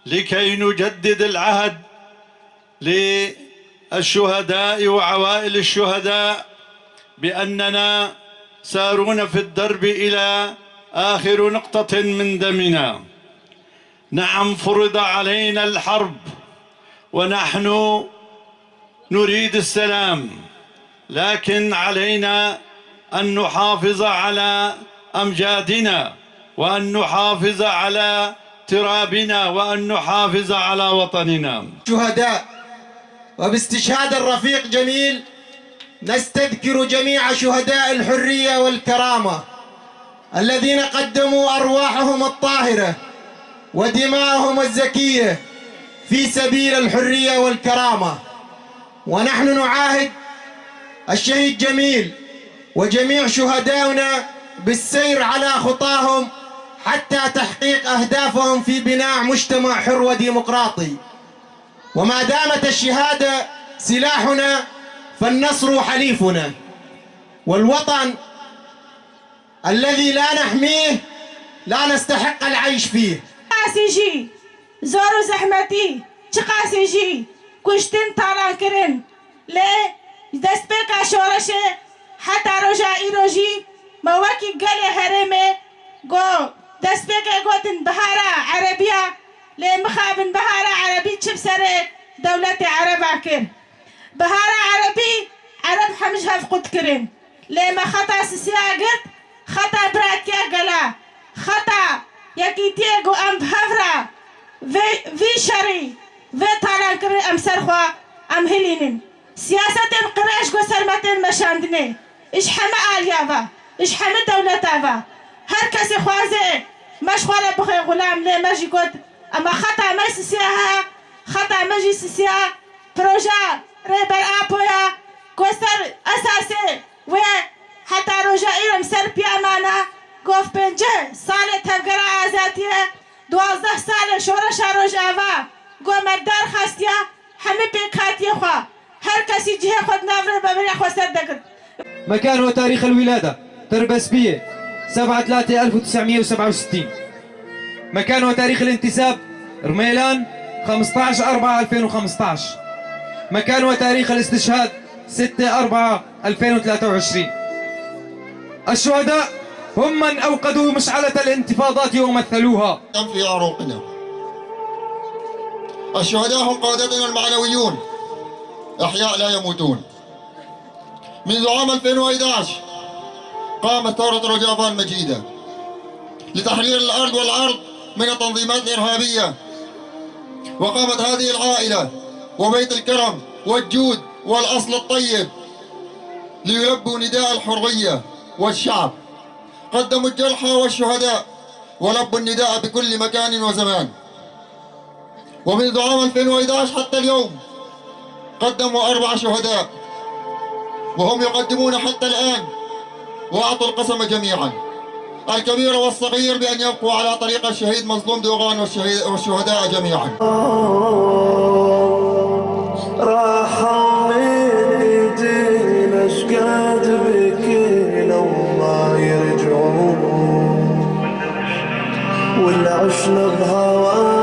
لكي نجدد العهد للشهداء وعوائل الشهداء بأننا سارون في الدرب إلى آخر نقطة من دمنا. نعم، فرض علينا الحرب ونحن نريد السلام، لكن علينا أن نحافظ على أمجادنا، وأن نحافظ على ترابنا، وأن نحافظ على وطننا. شهداء، وباستشهاد الرفيق جميل نستذكر جميع شهداء الحرية والكرامة الذين قدموا أرواحهم الطاهرة ودماءهم الزكية في سبيل الحرية والكرامة. ونحن نعاهد الشهيد جميل وجميع شهدائنا بالسير على خطاهم حتى تحقيق أهدافهم في بناء مجتمع حر وديمقراطي. وما دامت الشهادة سلاحنا فالنصر حليفنا، والوطن الذي لا نحميه لا نستحق العيش فيه. قاسيجي زورو زحمتي چقاسيجي كشتن طالان كرن لي دستبكا شورشه حتى رجا إيروجي موكي قالي هرمي قو دستبكا قوتن بهارة عربية لي مخابن بهارة عربي تشبسري دولة عرب عكر بهارة عربي عرب حمجها فقد كرن لي ما خطا سياقت خطا براتيا قلا خطا يكيتيغو ام بهفرا في شري في طالان كرن ام سرخوا ام هلينن سياسة قريش قو سلمتين مشاندني إش حما آليافا إش حما دولتافا هر كسي خوازي مش خوالا بخي غلام لي ماجي قد أما خطا ما سيسيها خطا ماجي سيسيها بروجا ريبر آبويا كوستر أساسي و حتى رجا إيرم سر بيامانا قوف بنجه سالة تفقر آزاتيه 12 سالة شورشا رجاوا قو مردار خاستيا حمي بيكاتي خوا هر كسي جهة خود نافر ببريا خوا سردقت. مكان وتاريخ الولادة تربسبية 7/3/1967. مكان وتاريخ الانتساب رميلان 15/4/2015. مكان وتاريخ الاستشهاد 6/4/2023. الشهداء هم من أوقدوا مشعلة الانتفاضات ومثلوها. في عروقنا. الشهداء هم قادتنا المعنويون، أحياء لا يموتون. منذ عام 2011 قامت ثورة رجافان مجيدة لتحرير الأرض والعرض من التنظيمات الإرهابية، وقامت هذه العائلة وبيت الكرم والجود والأصل الطيب ليلبوا نداء الحرية والشعب. قدموا الجرحى والشهداء ولبوا النداء بكل مكان وزمان. ومنذ عام 2011 حتى اليوم قدموا 4 شهداء، وهم يقدمون حتى الآن وأعطوا القسم جميعا، الكبير والصغير، بأن يبقوا على طريق الشهيد مظلوم دوغان والشهداء جميعا. راحوا من ايدينا اشقد بكينا وما يرجعون، واللي عشنا بهوانا